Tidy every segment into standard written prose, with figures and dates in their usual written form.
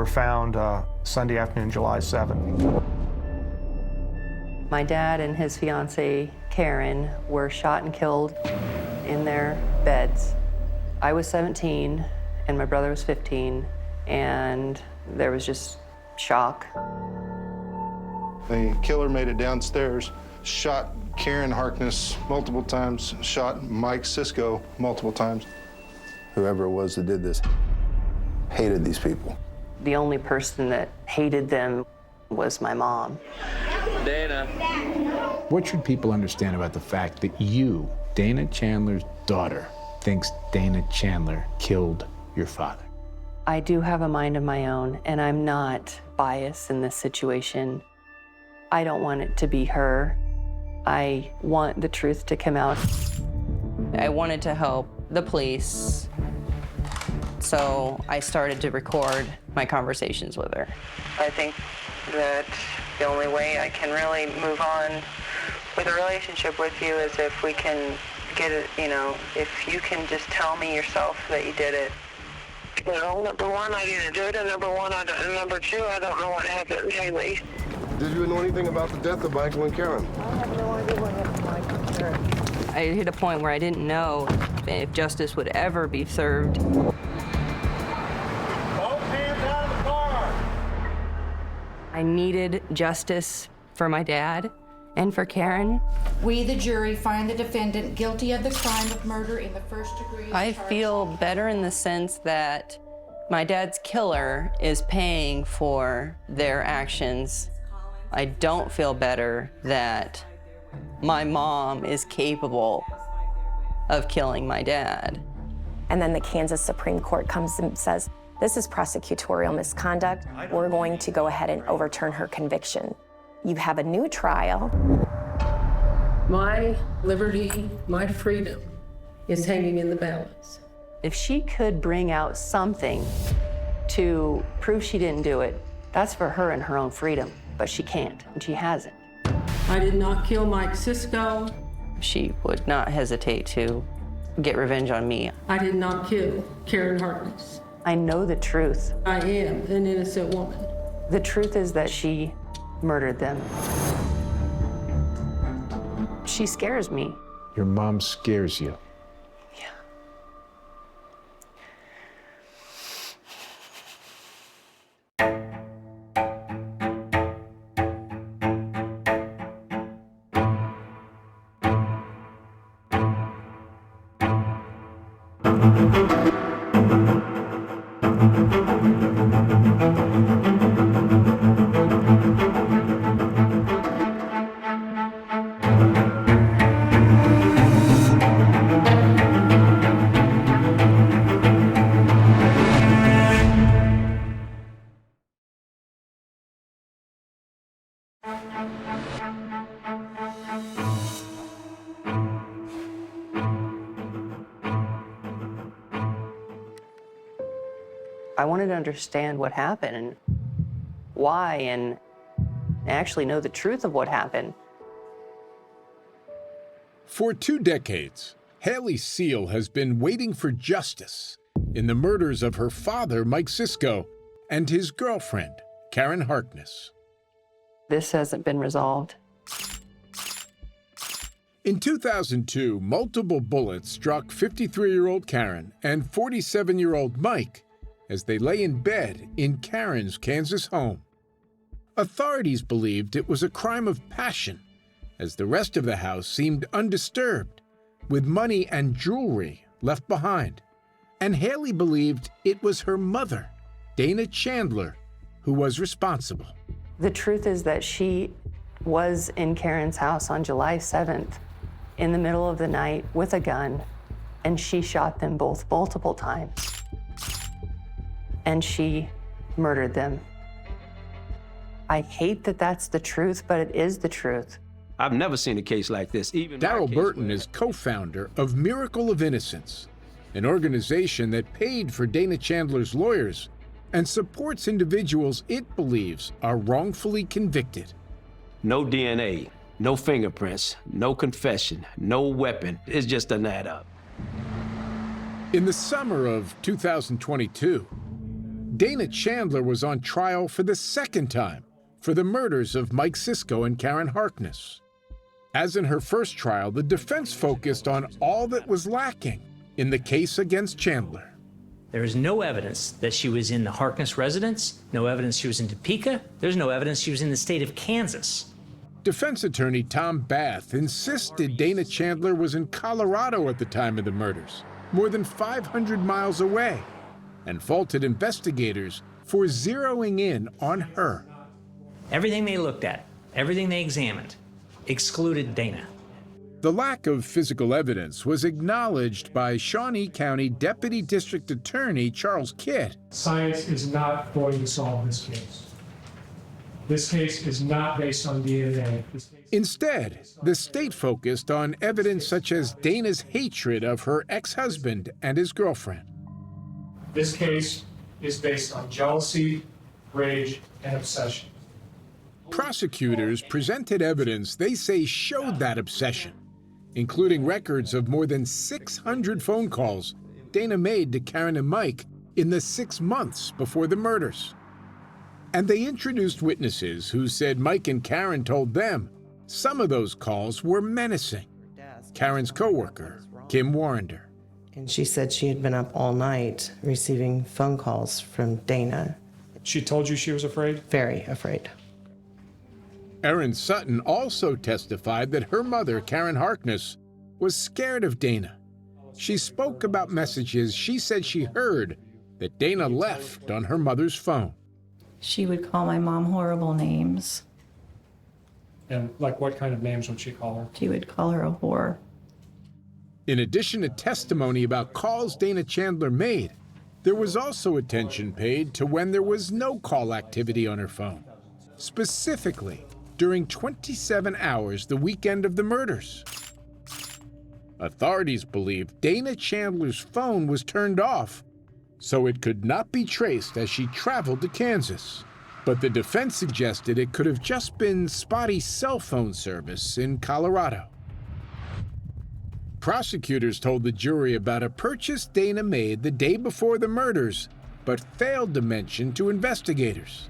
were found Sunday afternoon, July 7th. My dad and his fiancée, Karen, were shot and killed in their beds. I was 17 and my brother was 15, and there was just shock. The killer made it downstairs, shot Karen Harkness multiple times, shot Mike Cisco multiple times. Whoever it was that did this hated these people. The only person that hated them was my mom. Dana. What should people understand about the fact that you, Dana Chandler's daughter, thinks Dana Chandler killed your father? I do have a mind of my own, and I'm not biased in this situation. I don't want it to be her. I want the truth to come out. I wanted to help the police, so I started to record my conversations with her. I think that the only way I can really move on with a relationship with you is if we can get it, you know, if you can just tell me yourself that you did it. Well, number one, I didn't do it, and number two, I don't know what happened, Haley. Did you know anything about the death of Michael and Karen? I have no idea what happened to Michael and Karen. I hit a point where I didn't know if justice would ever be served. Both hands out of the car. I needed justice for my dad and for Karen. We, the jury, find the defendant guilty of the crime of murder in the first degree. I feel better in the sense that my dad's killer is paying for their actions. I don't feel better that my mom is capable of killing my dad. And then the Kansas Supreme Court comes and says, this is prosecutorial misconduct. We're going to go ahead and overturn her conviction. You have a new trial. My liberty, my freedom is hanging in the balance. If she could bring out something to prove she didn't do it, that's for her and her own freedom, but she can't, and she hasn't. I did not kill Mike Cisco. She would not hesitate to get revenge on me. I did not kill Karen Harkness. I know the truth. I am an innocent woman. The truth is that she murdered them. She scares me. Your mom scares you. Yeah. I wanted to understand what happened and why, and actually know the truth of what happened. For 2 decades, Haley Seal has been waiting for justice in the murders of her father, Mike Cisco, and his girlfriend, Karen Harkness. This hasn't been resolved. In 2002, multiple bullets struck 53-year-old Karen and 47-year-old Mike as they lay in bed in Karen's Kansas home. Authorities believed it was a crime of passion, as the rest of the house seemed undisturbed, with money and jewelry left behind. And Haley believed it was her mother, Dana Chandler, who was responsible. The truth is that she was in Karen's house on July 7th in the middle of the night with a gun, and she shot them both multiple times. And she murdered them. I hate that that's the truth, but it is the truth. I've never seen a case like this. Even Daryl Burton is co-founder of Miracle of Innocence, an organization that paid for Dana Chandler's lawyers and supports individuals it believes are wrongfully convicted. No DNA, no fingerprints, no confession, no weapon. It's just an add up. In the summer of 2022, Dana Chandler was on trial for the second time for the murders of Mike Cisco and Karen Harkness. As in her first trial, the defense focused on all that was lacking in the case against Chandler. There is no evidence that she was in the Harkness residence, no evidence she was in Topeka, there's no evidence she was in the state of Kansas. Defense attorney Tom Bath insisted Dana Chandler was in Colorado at the time of the murders, more than 500 miles away, and faulted investigators for zeroing in on her. Everything they looked at, everything they examined, excluded Dana. The lack of physical evidence was acknowledged by Shawnee County Deputy District Attorney Charles Kidd. Science is not going to solve this case. This case is not based on DNA. Instead, the state focused on evidence such as Dana's hatred of her ex-husband and his girlfriend. This case is based on jealousy, rage, and obsession. Prosecutors presented evidence they say showed that obsession, including records of more than 600 phone calls Dana made to Karen and Mike in the 6 months before the murders. And they introduced witnesses who said Mike and Karen told them some of those calls were menacing. Karen's coworker, Kim Warrender. And she said she had been up all night receiving phone calls from Dana. She told you she was afraid? Very afraid. Erin Sutton also testified that her mother, Karen Harkness, was scared of Dana. She spoke about messages she said she heard that Dana left on her mother's phone. She would call my mom horrible names. And like what kind of names would she call her? She would call her a whore. In addition to testimony about calls Dana Chandler made, there was also attention paid to when there was no call activity on her phone, specifically during 27 hours the weekend of the murders. Authorities believe Dana Chandler's phone was turned off so it could not be traced as she traveled to Kansas. But the defense suggested it could have just been spotty cell phone service in Colorado. Prosecutors told the jury about a purchase Dana made the day before the murders, but failed to mention to investigators.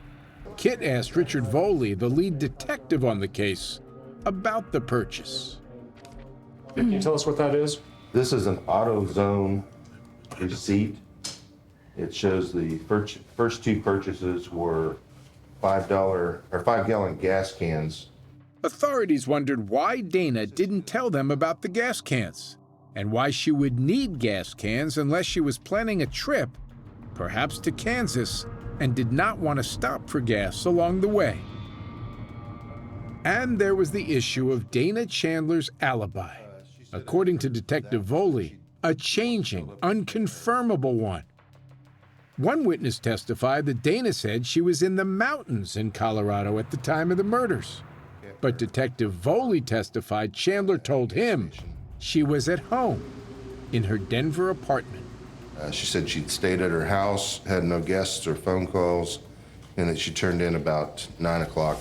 Kit asked Richard Voley, the lead detective on the case, about the purchase. Can you tell us what that is? This is an AutoZone receipt. It shows the first two purchases were $5 gas cans. Authorities wondered why Dana didn't tell them about the gas cans, and why she would need gas cans unless she was planning a trip, perhaps to Kansas, and did not want to stop for gas along the way. And there was the issue of Dana Chandler's alibi. According to Detective Voley, a changing, unconfirmable one. One witness testified that Dana said she was in the mountains in Colorado at the time of the murders. But Detective Voley testified Chandler told him she was at home in her Denver apartment. She said she'd stayed at her house, had no guests or phone calls, and that she turned in about 9 o'clock.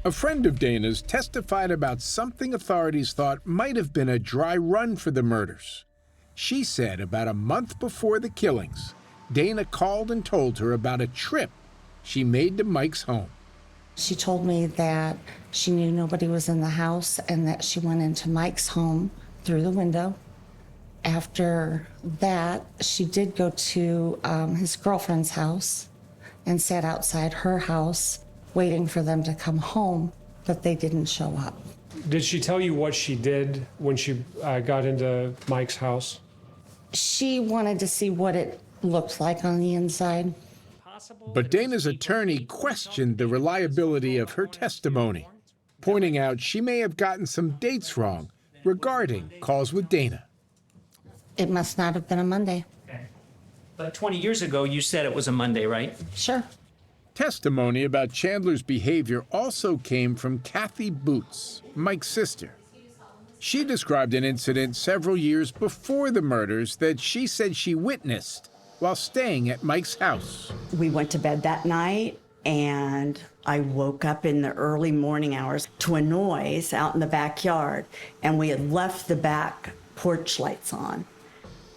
A friend of Dana's testified about something authorities thought might have been a dry run for the murders. She said about a month before the killings, Dana called and told her about a trip she made to Mike's home. She told me that she knew nobody was in the house and that she went into Mike's home through the window. After that, she did go to his girlfriend's house and sat outside her house waiting for them to come home, but they didn't show up. Did she tell you what she did when she got into Mike's house? She wanted to see what it looked like on the inside. But Dana's attorney questioned the reliability of her testimony, pointing out she may have gotten some dates wrong regarding calls with Dana. It must not have been a Monday. But 20 years ago, you said it was a Monday, right? Sure. Testimony about Chandler's behavior also came from Kathy Boots, Mike's sister. She described an incident several years before the murders that she said she witnessed while staying at Mike's house. We went to bed that night, and I woke up in the early morning hours to a noise out in the backyard, and we had left the back porch lights on.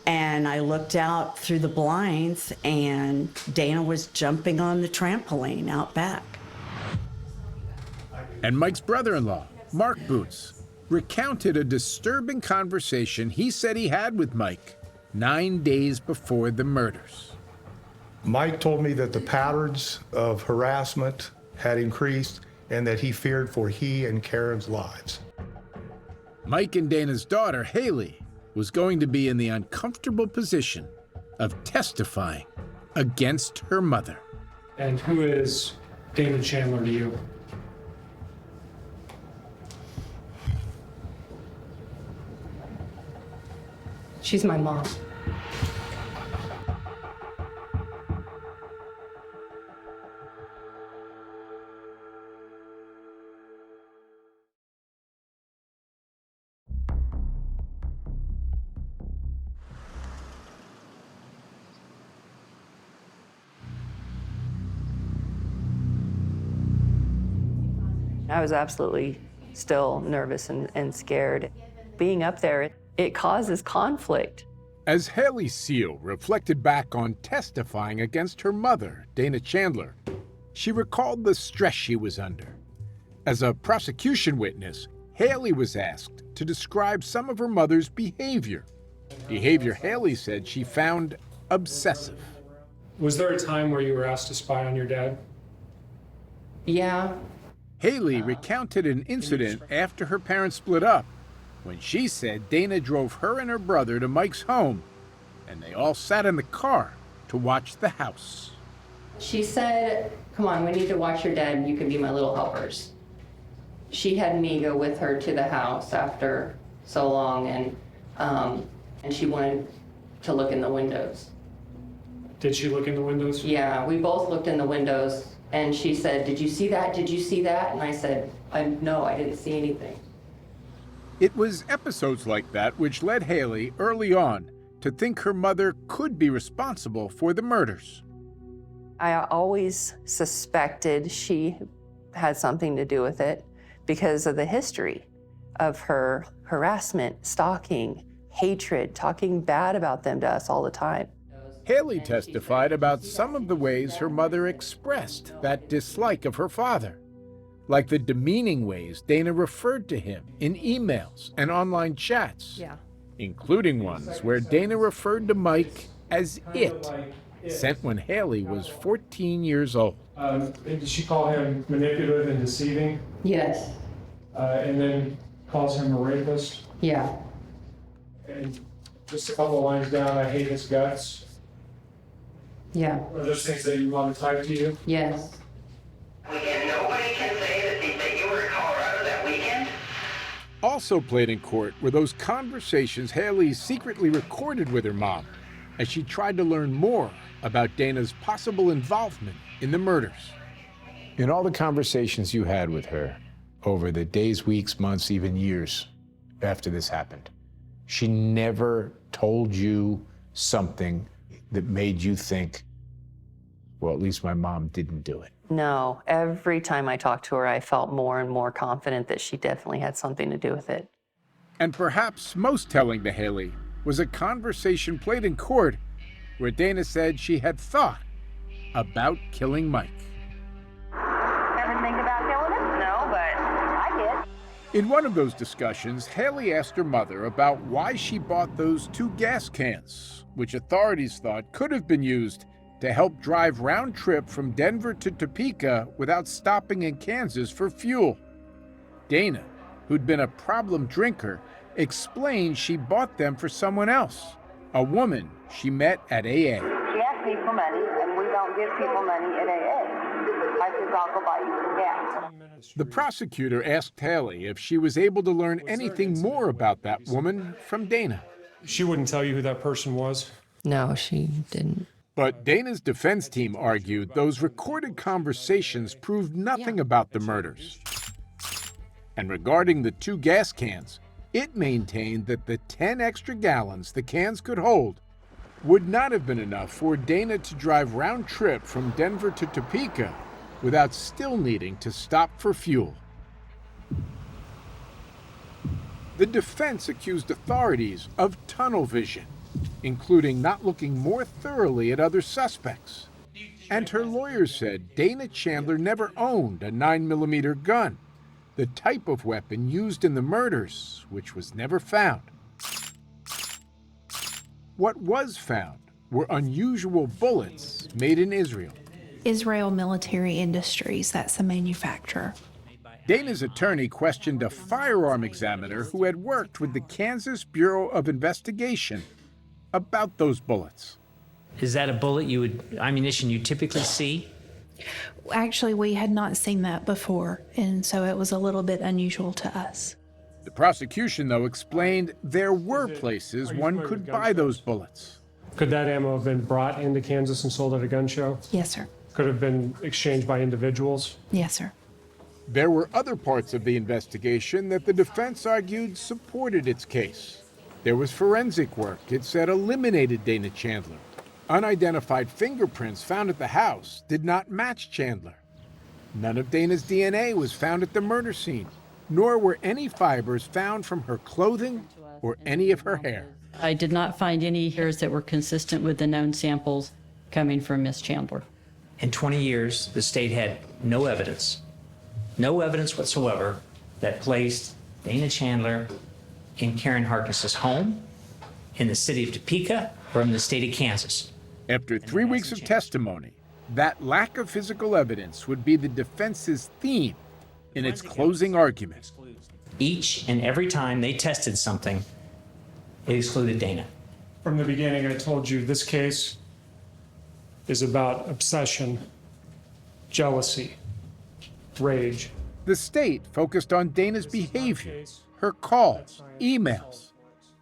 And I looked out through the blinds, and Dana was jumping on the trampoline out back. And Mike's brother-in-law, Mark Boots, recounted a disturbing conversation he said he had with Mike 9 days before the murders. Mike told me that the patterns of harassment had increased and that he feared for he and Karen's lives. Mike and Dana's daughter, Haley, was going to be in the uncomfortable position of testifying against her mother. And who is Dana Chandler to you? She's my mom. I was absolutely still nervous and scared. Being up there, it causes conflict. As Haley Seal reflected back on testifying against her mother, Dana Chandler, she recalled the stress she was under. As a prosecution witness, Haley was asked to describe some of her mother's behavior. Behavior Haley said she found obsessive. Was there a time where you were asked to spy on your dad? Yeah. Haley recounted an incident after her parents split up, when she said Dana drove her and her brother to Mike's home, and they all sat in the car to watch the house. She said, come on, we need to watch your dad and you can be my little helpers. She had me go with her to the house after so long, and she wanted to look in the windows. Did she look in the windows? Yeah, we both looked in the windows, and she said, did you see that? Did you see that? And I said, no, I didn't see anything. It was episodes like that which led Haley early on to think her mother could be responsible for the murders. I always suspected she had something to do with it because of the history of her harassment, stalking, hatred, talking bad about them to us all the time. Haley testified about some of the ways her mother expressed that dislike of her father, like the demeaning ways Dana referred to him in emails and online chats, including ones where Dana referred to Mike as it, sent when Haley was 14 years old. Did she call him manipulative and deceiving? Yes. And then calls him a rapist? Yeah. And just a couple of lines down, I hate his guts. Yeah. Are those things that you want to type to you? Yes. Nobody can say that you were in Colorado that weekend. Also played in court were those conversations Haley secretly recorded with her mom as she tried to learn more about Dana's possible involvement in the murders. In all the conversations you had with her over the days, weeks, months, even years after this happened, she never told you something that made you think, well, at least my mom didn't do it. No, every time I talked to her, I felt more and more confident that she definitely had something to do with it. And perhaps most telling to Haley was a conversation played in court where Dana said she had thought about killing Mike. Ever think about killing him? No, but I did. In one of those discussions, Haley asked her mother about why she bought those 2 gas cans, which authorities thought could have been used to help drive round trip from Denver to Topeka without stopping in Kansas for fuel. Dana, who'd been a problem drinker, explained she bought them for someone else, a woman she met at AA. She asked me for money, and we don't give people money at AA. I said, I'll go buy you some gas. The prosecutor asked Haley if she was able to learn anything more about that woman from Dana. She wouldn't tell you who that person was? No, she didn't. But Dana's defense team argued those recorded conversations proved nothing about the murders. And regarding the 2 gas cans, it maintained that the 10 extra gallons the cans could hold would not have been enough for Dana to drive round trip from Denver to Topeka without still needing to stop for fuel. The defense accused authorities of tunnel vision, including not looking more thoroughly at other suspects. And her lawyer said Dana Chandler never owned a 9mm gun, the type of weapon used in the murders, which was never found. What was found were unusual bullets made in Israel. Israel Military Industries, that's the manufacturer. Dana's attorney questioned a firearm examiner who had worked with the Kansas Bureau of Investigation about those bullets. Is that a bullet ammunition you typically see? Actually, we had not seen that before, and so it was a little bit unusual to us. The prosecution, though, explained there were places one could buy those bullets. Could that ammo have been brought into Kansas and sold at a gun show? Yes, sir. Could have been exchanged by individuals? Yes, sir. There were other parts of the investigation that the defense argued supported its case. There was forensic work it said eliminated Dana Chandler. Unidentified fingerprints found at the house did not match Chandler. None of Dana's DNA was found at the murder scene, nor were any fibers found from her clothing or any of her hair. I did not find any hairs that were consistent with the known samples coming from Miss Chandler. In 20 years, the state had no evidence whatsoever that placed Dana Chandler in Karen Harkness's home, in the city of Topeka, or in the state of Kansas. After 3 weeks of testimony, that lack of physical evidence would be the defense's theme in its closing argument. Each and every time they tested something, it excluded Dana. From the beginning, I told you this case is about obsession, jealousy, rage. The state focused on Dana's behavior, her calls, emails,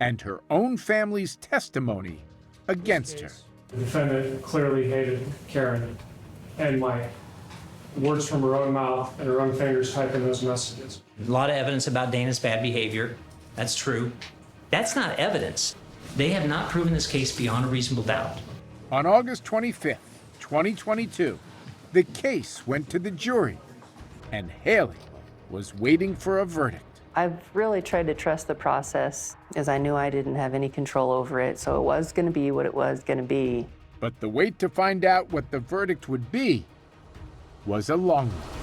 and her own family's testimony against her. The defendant clearly hated Karen and Mike. Words from her own mouth and her own fingers typing those messages. A lot of evidence about Dana's bad behavior. That's true. That's not evidence. They have not proven this case beyond a reasonable doubt. On August 25th, 2022, the case went to the jury, and Haley was waiting for a verdict. I've really tried to trust the process, as I knew I didn't have any control over it, so it was going to be what it was going to be. But the wait to find out what the verdict would be was a long one.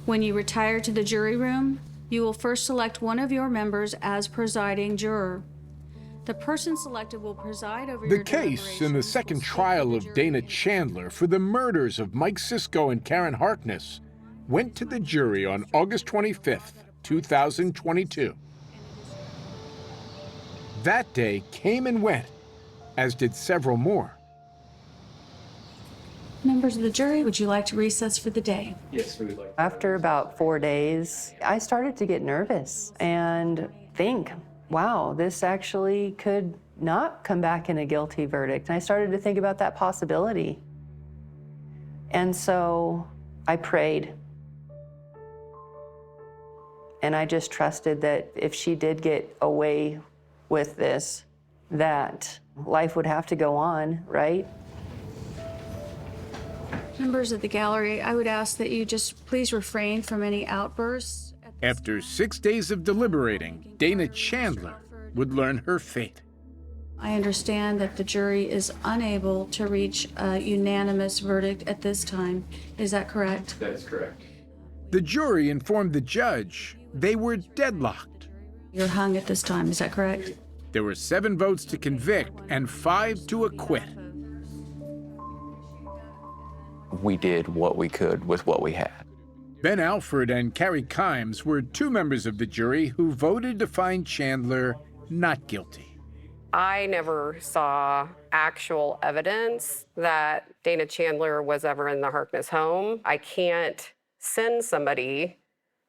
When you retire to the jury room, you will first select one of your members as presiding juror. The person selected will preside over the case in the second trial of Dana Chandler for the murders of Mike Sisko and Karen Harkness went to the jury on August 25th, 2022. That day came and went, as did several more. Members of the jury, would you like to recess for the day? Yes, we would like. After about 4 days, I started to get nervous and think, wow, this actually could not come back in a guilty verdict. And I started to think about that possibility. And so I prayed. And I just trusted that if she did get away with this, that life would have to go on, right? Members of the gallery, I would ask that you just please refrain from any outbursts. After 6 days of deliberating, Dana Chandler would learn her fate. I understand that the jury is unable to reach a unanimous verdict at this time. Is that correct? That is correct. The jury informed the judge they were deadlocked. You're hung at this time, is that correct? There were 7 votes to convict and 5 to acquit. We did what we could with what we had. Ben Alford and Carrie Kimes were 2 members of the jury who voted to find Chandler not guilty. I never saw actual evidence that Dana Chandler was ever in the Harkness home. I can't send somebody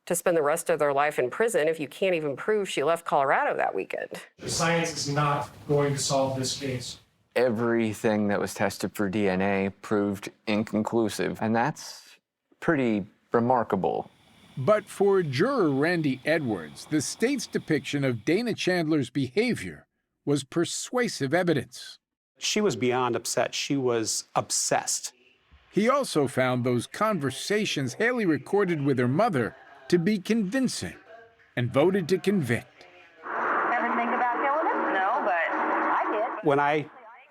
to spend the rest of their life in prison if you can't even prove she left Colorado that weekend. Science is not going to solve this case. Everything that was tested for DNA proved inconclusive, and that's pretty remarkable. But for juror Randy Edwards, the state's depiction of Dana Chandler's behavior was persuasive evidence. She was beyond upset. She was obsessed. He also found those conversations Haley recorded with her mother to be convincing and voted to convict. Ever think about killing him? No, but I did. When I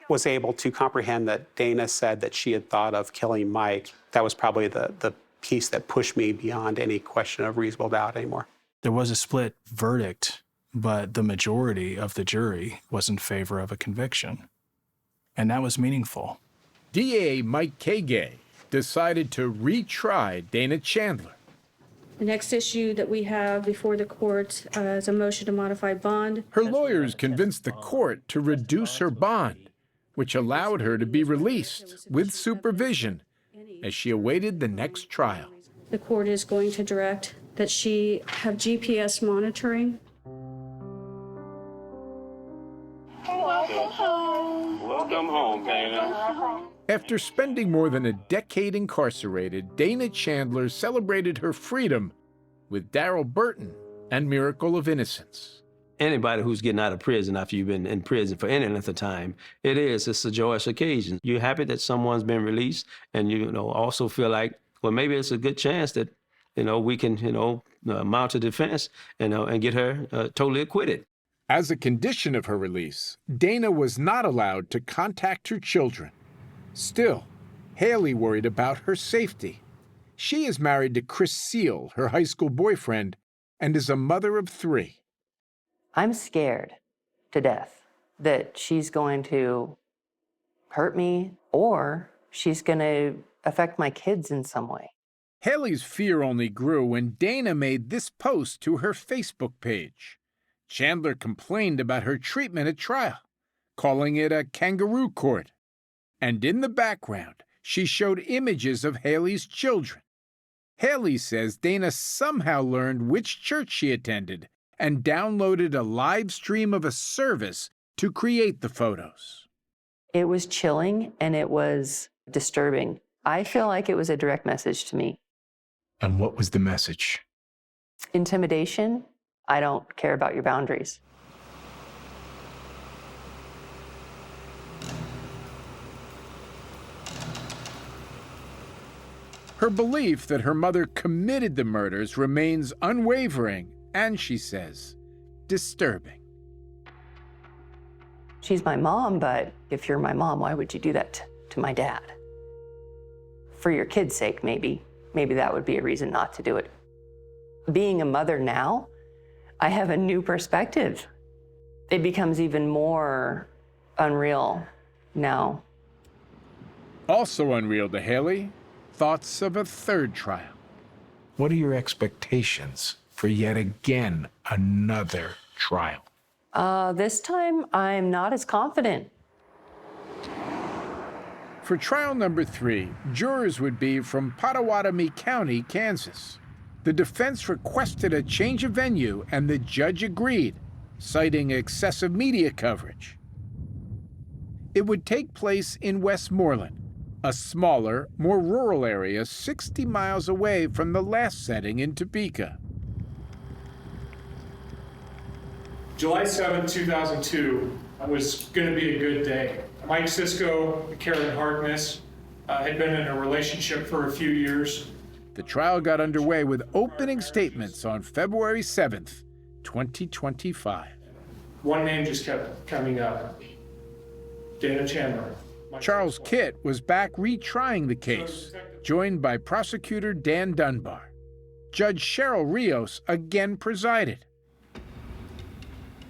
was able to comprehend that Dana said that she had thought of killing Mike, that was probably the piece that pushed me beyond any question of reasonable doubt anymore. There was a split verdict, but the majority of the jury was in favor of a conviction. And that was meaningful. DA Mike Kagay decided to retry Dana Chandler. The next issue that we have before the court is a motion to modify bond. Her lawyers convinced the court to reduce her bond, which allowed her to be released with supervision as she awaited the next trial. The court is going to direct that she have GPS monitoring. Welcome home. Welcome home, Dana. After spending more than a decade incarcerated, Dana Chandler celebrated her freedom with Daryl Burton and Miracle of Innocence. Anybody who's getting out of prison after you've been in prison for any length of time, it's a joyous occasion. You're happy that someone's been released, and you also feel like, well, maybe it's a good chance that we can mount a defense and get her totally acquitted. As a condition of her release, Dana was not allowed to contact her children. Still, Haley worried about her safety. She is married to Chris Seal, her high school boyfriend, and is a mother of 3. I'm scared to death that she's going to hurt me or she's going to affect my kids in some way. Haley's fear only grew when Dana made this post to her Facebook page. Chandler complained about her treatment at trial, calling it a kangaroo court. And in the background, she showed images of Haley's children. Haley says Dana somehow learned which church she attended and downloaded a live stream of a service to create the photos. It was chilling and it was disturbing. I feel like it was a direct message to me. And what was the message? Intimidation. I don't care about your boundaries. Her belief that her mother committed the murders remains unwavering and, she says, disturbing. She's my mom, but if you're my mom, why would you do that to my dad? For your kid's sake, maybe that would be a reason not to do it. Being a mother now, I have a new perspective. It becomes even more unreal now. Also unreal to Haley, thoughts of a third trial. What are your expectations for yet again another trial? This time, I'm not as confident. For trial number 3, jurors would be from Pottawatomie County, Kansas. The defense requested a change of venue, and the judge agreed, citing excessive media coverage. It would take place in Westmoreland, a smaller, more rural area 60 miles away from the last setting in Topeka. July 7, 2002 was going to be a good day. Mike Cisco and Karen Harkness had been in a relationship for a few years. The trial got underway with opening statements on February 7th, 2025. One name just kept coming up, Dana Chandler. Charles Kitt was back retrying the case, joined by prosecutor Dan Dunbar. Judge Cheryl Rios again presided.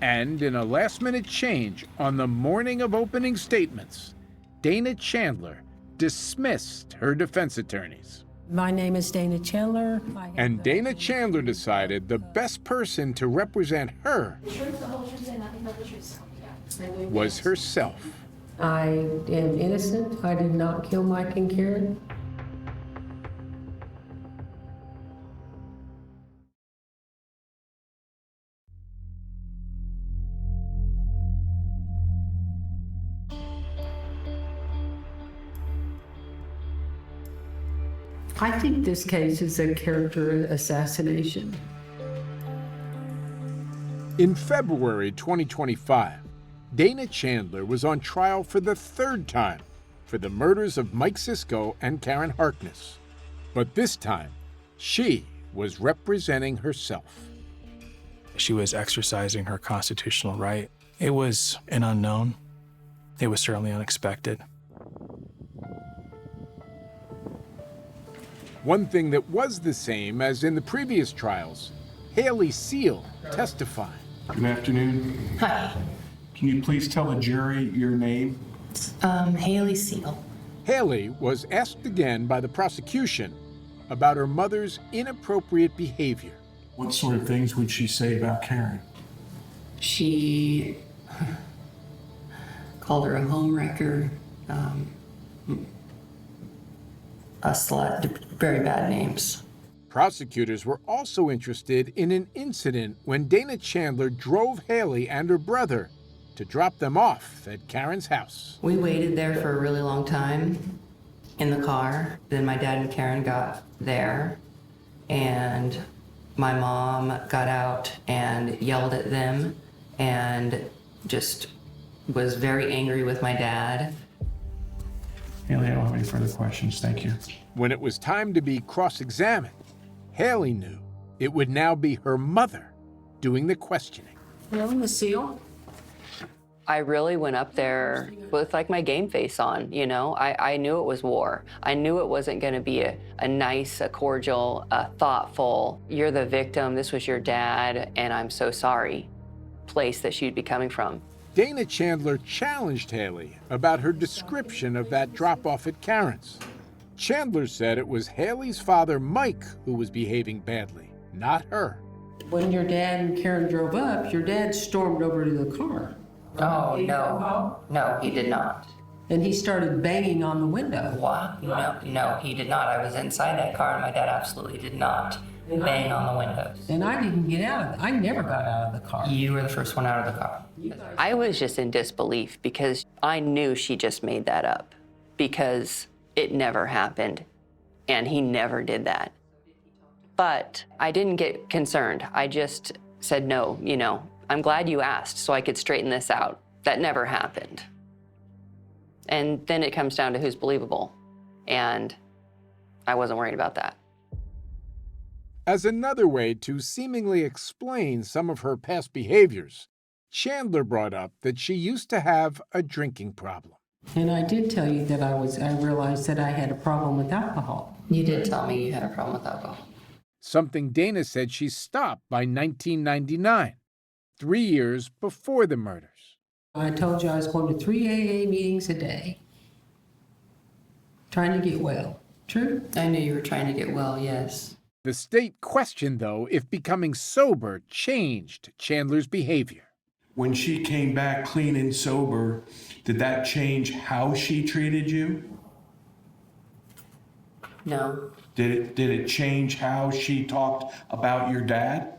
And in a last-minute change on the morning of opening statements, Dana Chandler dismissed her defense attorneys. My name is Dana Chandler. And Dana Chandler decided the best person to represent her was herself. I am innocent. I did not kill Mike and Karen. I think this case is a character assassination. In February 2025, Dana Chandler was on trial for the third time for the murders of Mike Cisco and Karen Harkness. But this time, she was representing herself. She was exercising her constitutional right. It was an unknown. It was certainly unexpected. One thing that was the same as in the previous trials, Haley Seal testified. Good afternoon. Hi. Can you please tell the jury your name? Haley Seal. Haley was asked again by the prosecution about her mother's inappropriate behavior. What sort of things would she say about Karen? She called her a homewrecker, a slut, very bad names. Prosecutors were also interested in an incident when Dana Chandler drove Haley and her brother to drop them off at Karen's house. We waited there for a really long time in the car. Then my dad and Karen got there, and my mom got out and yelled at them and just was very angry with my dad. Haley, I don't have any further questions. Thank you. When it was time to be cross-examined, Haley knew it would now be her mother doing the questioning. Hello, Miss Seal. I really went up there with like my game face on, you know. I knew it was war. I knew it wasn't gonna be a nice, a cordial, a thoughtful, you're the victim, this was your dad, and I'm so sorry place that she'd be coming from. Dana Chandler challenged Haley about her description of that drop-off at Karen's. Chandler said it was Haley's father, Mike, who was behaving badly, not her. When your dad and Karen drove up, your dad stormed over to the car. Oh, no. No, he did not. And he started banging on the window. What? No, he did not. I was inside that car, and my dad absolutely did not bang on the windows. And I didn't get out of it. I never got out of the car. You were the first one out of the car. I was just in disbelief because I knew she just made that up because it never happened, and he never did that. But I didn't get concerned. I just said, no, you know, I'm glad you asked so I could straighten this out. That never happened. And then it comes down to who's believable. And I wasn't worried about that. As another way to seemingly explain some of her past behaviors, Chandler brought up that she used to have a drinking problem. And I did tell you that I realized that I had a problem with alcohol. You did tell me you had a problem with alcohol. Something Dana said she stopped by 1999, 3 years before the murders. I told you I was going to 3 AA meetings a day, trying to get well. True? I knew you were trying to get well, yes. The state questioned, though, if becoming sober changed Chandler's behavior. When she came back clean and sober, did that change how she treated you? No. Did it change how she talked about your dad?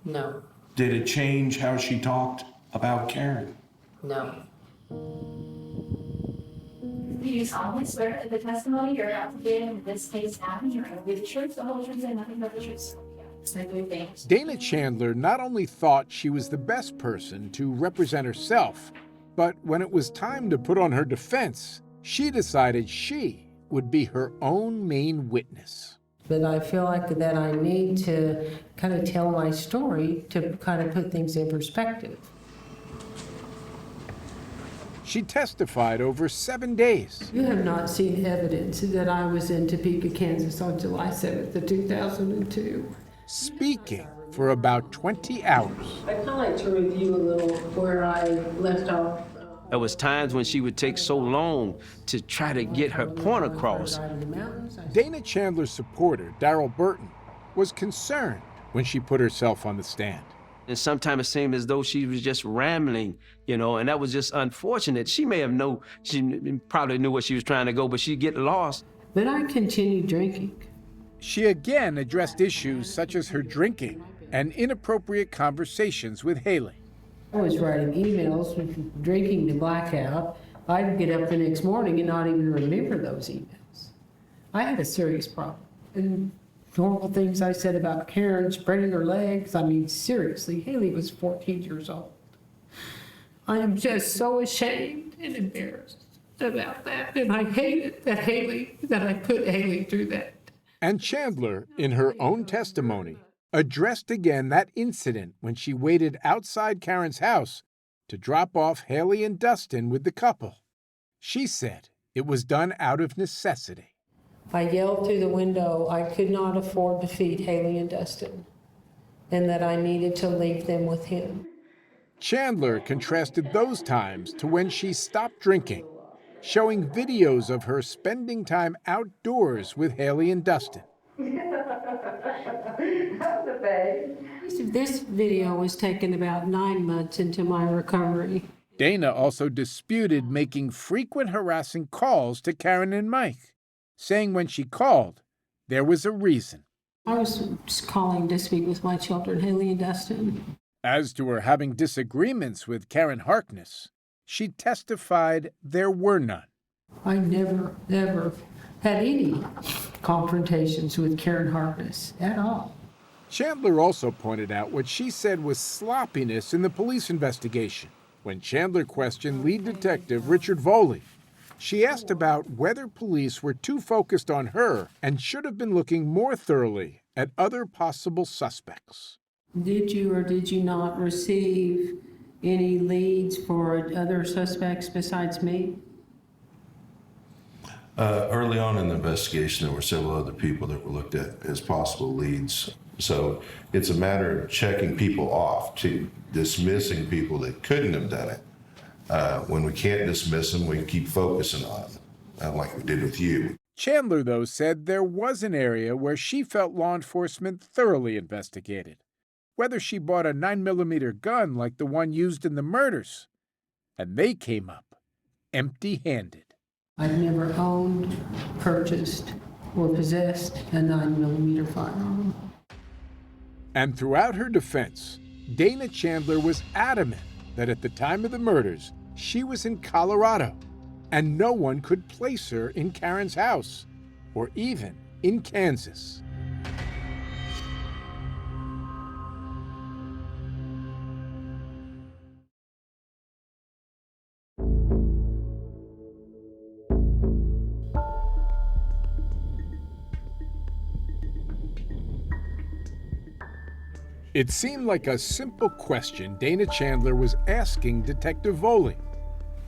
No. Did it change how she talked about Karen? No. Do you solemnly swear that the testimony you're about to give in this case now, you're going to be the truth, the whole truth, and nothing but the truth? So good things. Dana Chandler not only thought she was the best person to represent herself, but when it was time to put on her defense, she decided she would be her own main witness. But I feel like that I need to kind of tell my story to kind of put things in perspective. She testified over 7 days. You have not seen evidence that I was in Topeka, Kansas on July 7th of 2002. Speaking for about 20 hours. I'd kind of like to review a little where I left off. There was times when she would take so long to try to get her point across. Dana Chandler's supporter, Darrell Burton, was concerned when she put herself on the stand. And sometimes it seemed as though she was just rambling, you know, and that was just unfortunate. She probably knew where she was trying to go, but she'd get lost. But I continued drinking. She again addressed issues such as her drinking and inappropriate conversations with Haley. I was writing emails, drinking to blackout. I'd get up the next morning and not even remember those emails. I had a serious problem. And horrible things I said about Karen spreading her legs. I mean, seriously, Haley was 14 years old. I am just so ashamed and embarrassed about that. And I hate it that I put Haley through that. And Chandler, in her own testimony, addressed again that incident when she waited outside Karen's house to drop off Haley and Dustin with the couple. She said it was done out of necessity. I yelled through the window I could not afford to feed Haley and Dustin, and that I needed to leave them with him. Chandler contrasted those times to when she stopped drinking, showing videos of her spending time outdoors with Haley and Dustin. This video was taken about 9 months into my recovery. Dana also disputed making frequent harassing calls to Karen and Mike, saying when she called, there was a reason. I was calling to speak with my children, Haley and Dustin. As to her having disagreements with Karen Harkness, she testified there were none. I never, ever had any confrontations with Karen Harkness at all. Chandler also pointed out what she said was sloppiness in the police investigation. When Chandler questioned lead detective Richard Voley, she asked about whether police were too focused on her and should have been looking more thoroughly at other possible suspects. Did you or did you not receive any leads for other suspects besides me? Early on in the investigation, there were several other people that were looked at as possible leads. So it's a matter of checking people off, to dismissing people that couldn't have done it. When we can't dismiss them, we keep focusing on them, like we did with you. Chandler, though, said there was an area where she felt law enforcement thoroughly investigated. Whether she bought a 9mm gun like the one used in the murders. And they came up empty-handed. I've never owned, purchased, or possessed a 9mm firearm. And throughout her defense, Dana Chandler was adamant that at the time of the murders, she was in Colorado, and no one could place her in Karen's house, or even in Kansas. It seemed like a simple question Dana Chandler was asking Detective Voley.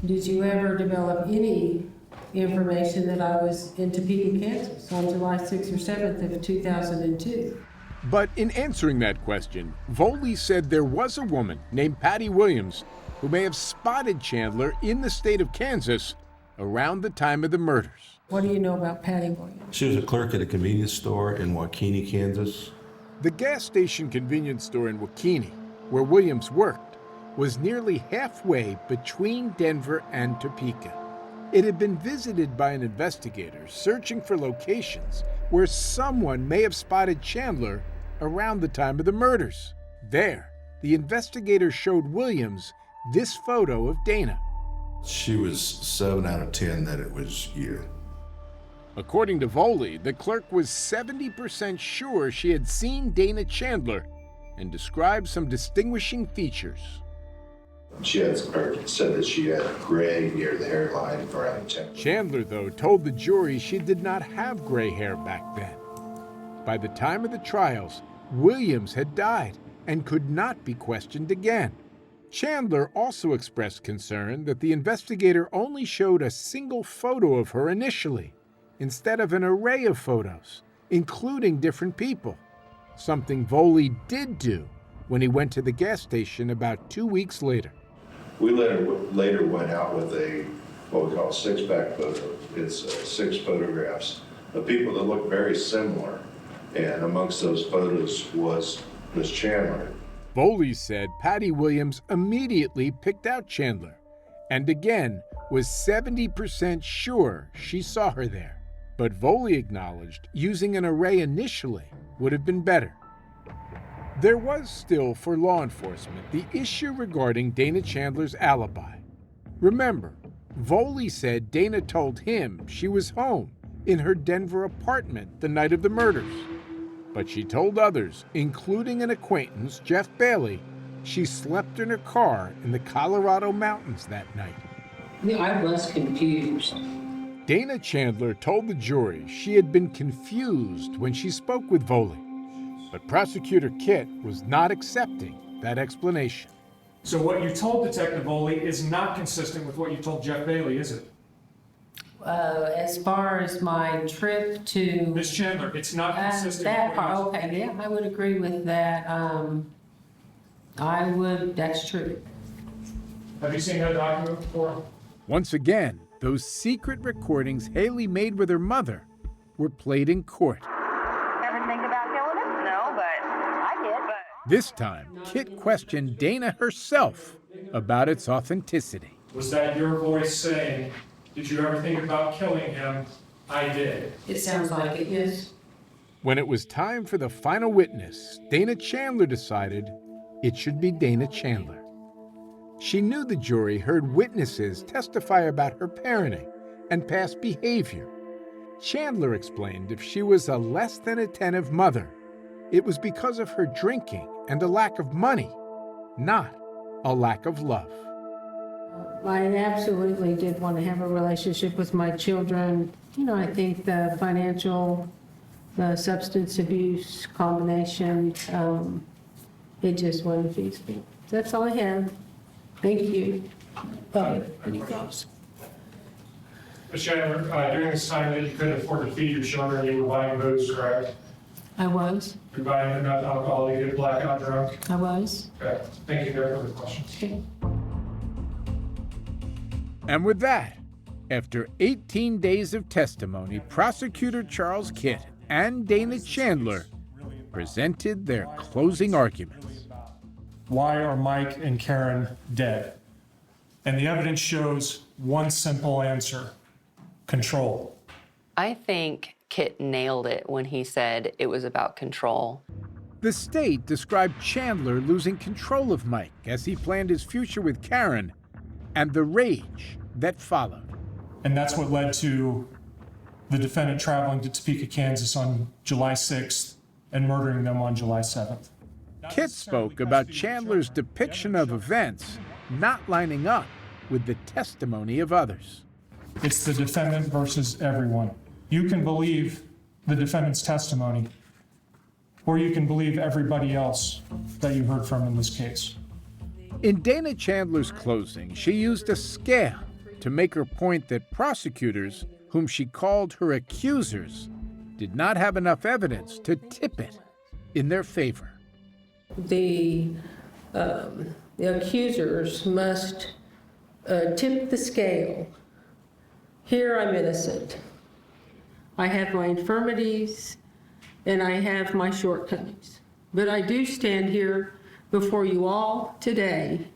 Did you ever develop any information that I was in Topeka, Kansas on July 6th or 7th of 2002? But in answering that question, Voley said there was a woman named Patty Williams who may have spotted Chandler in the state of Kansas around the time of the murders. What do you know about Patty Williams? She was a clerk at a convenience store in Waukene, Kansas. The gas station convenience store in Waukene, where Williams worked, was nearly halfway between Denver and Topeka. It had been visited by an investigator searching for locations where someone may have spotted Chandler around the time of the murders. There, the investigator showed Williams this photo of Dana. She was 7 out of 10 that it was you. According to Voley, the clerk was 70% sure she had seen Dana Chandler and described some distinguishing features. She had said that she had gray near the hairline around the temple. Chandler, though, told the jury she did not have gray hair back then. By the time of the trials, Williams had died and could not be questioned again. Chandler also expressed concern that the investigator only showed a single photo of her initially, instead of an array of photos, including different people, something Voley did do when he went to the gas station about 2 weeks later. We later went out with what we call a six-pack photo. It's 6 photographs of people that look very similar, and amongst those photos was Miss Chandler. Voley said Patty Williams immediately picked out Chandler, and again was 70% sure she saw her there. But Voley acknowledged using an array initially would have been better. There was still, for law enforcement, the issue regarding Dana Chandler's alibi. Remember, Voley said Dana told him she was home in her Denver apartment the night of the murders. But she told others, including an acquaintance, Jeff Bailey, she slept in her car in the Colorado mountains that night. I was confused. Dana Chandler told the jury she had been confused when she spoke with Voley, but Prosecutor Kit was not accepting that explanation. So what you told Detective Foley is not consistent with what you told Jeff Bailey, is it? As far as my trip to... Ms. Chandler, it's not consistent. That part, okay, yeah, I would agree with that. That's true. Have you seen that document before? Once again, those secret recordings Haley made with her mother were played in court. Ever think about killing him? No, but I did. This time, Kit questioned Dana herself about its authenticity. Was that your voice saying, did you ever think about killing him? I did. It sounds like it, yes. When it was time for the final witness, Dana Chandler decided it should be Dana Chandler. She knew the jury heard witnesses testify about her parenting and past behavior. Chandler explained if she was a less than attentive mother, it was because of her drinking and a lack of money, not a lack of love. I absolutely did want to have a relationship with my children. You know, I think the financial, the substance abuse combination, it just wasn't feasible. That's all I have. Thank you. Any thoughts? Ms. Chandler, during this time that you couldn't afford to feed your children, you were buying booze, correct? I was. You're buying enough alcohol to get blackout drunk? I was. Okay. Thank you. There for the questions. Okay. And with that, after 18 days of testimony, Prosecutor Charles Kitt and Dana Chandler presented their closing arguments. Why are Mike and Karen dead? And the evidence shows one simple answer: control. I think Kit nailed it when he said it was about control. The state described Chandler losing control of Mike as he planned his future with Karen and the rage that followed. And that's what led to the defendant traveling to Topeka, Kansas on July 6th and murdering them on July 7th. Kit spoke about Chandler's depiction of events not lining up with the testimony of others. It's the defendant versus everyone. You can believe the defendant's testimony, or you can believe everybody else that you heard from in this case. In Dana Chandler's closing, she used a scale to make her point that prosecutors, whom she called her accusers, did not have enough evidence to tip it in their favor. The accusers must tip the scale. Here I'm innocent. I have my infirmities and I have my shortcomings. But I do stand here before you all today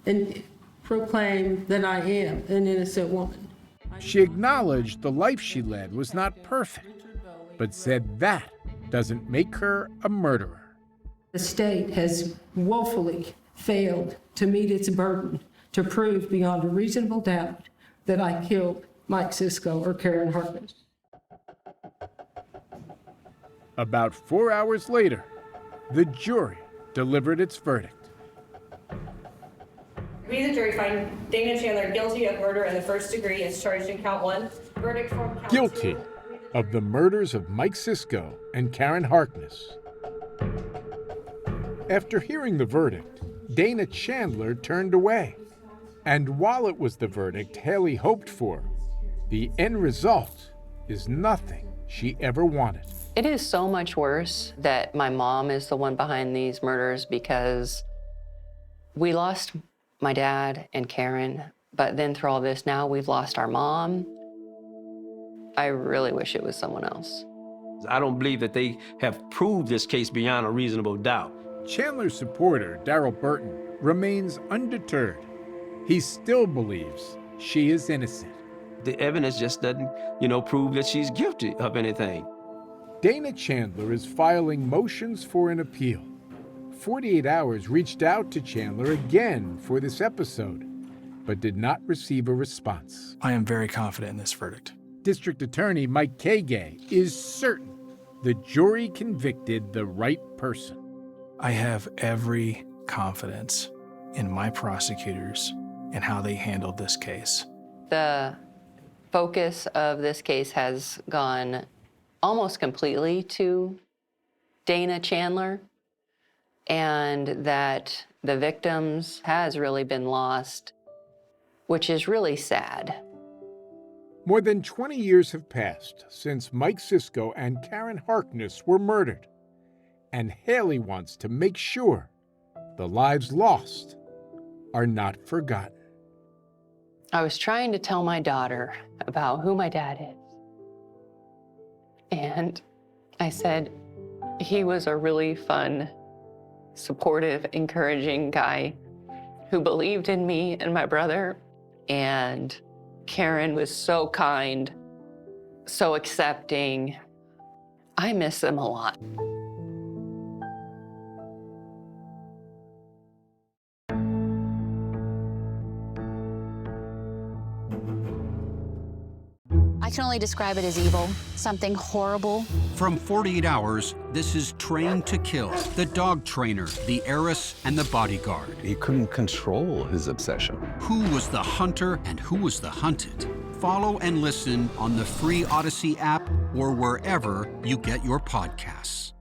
and proclaim that I am an innocent woman. She acknowledged the life she led was not perfect, but said that doesn't make her a murderer. The state has woefully failed to meet its burden to prove beyond a reasonable doubt that I killed Mike Cisco or Karen Hartness. About 4 hours later, the jury delivered its verdict. We, the jury, find Dana Chandler guilty of murder in the first degree as charged in count 1. Verdict from count Guilty 2. of the murders of Mike Cisco and Karen Harkness. After hearing the verdict, Dana Chandler turned away. And while it was the verdict Haley hoped for, the end result is nothing she ever wanted. It is so much worse that my mom is the one behind these murders because we lost my dad and Karen, but then through all this now we've lost our mom. I really wish it was someone else. I don't believe that they have proved this case beyond a reasonable doubt. Chandler's supporter, Darrell Burton, remains undeterred. He still believes she is innocent. The evidence just doesn't, prove that she's guilty of anything. Dana Chandler is filing motions for an appeal. 48 Hours reached out to Chandler again for this episode, but did not receive a response. I am very confident in this verdict. District Attorney Mike Kagay is certain the jury convicted the right person. I have every confidence in my prosecutors and how they handled this case. The focus of this case has gone almost completely to Dana Chandler, and that the victims has really been lost, which is really sad. More than 20 years have passed since Mike Cisco and Karen Harkness were murdered, and Haley wants to make sure the lives lost are not forgotten. I was trying to tell my daughter about who my dad is. And I said, he was a really fun, supportive, encouraging guy who believed in me and my brother. And Karen was so kind, so accepting. I miss them a lot. I can only describe it as evil, something horrible. From 48 Hours, this is Trained to Kill, the dog trainer, the heiress, and the bodyguard. He couldn't control his obsession. Who was the hunter and who was the hunted? Follow and listen on the free Odyssey app or wherever you get your podcasts.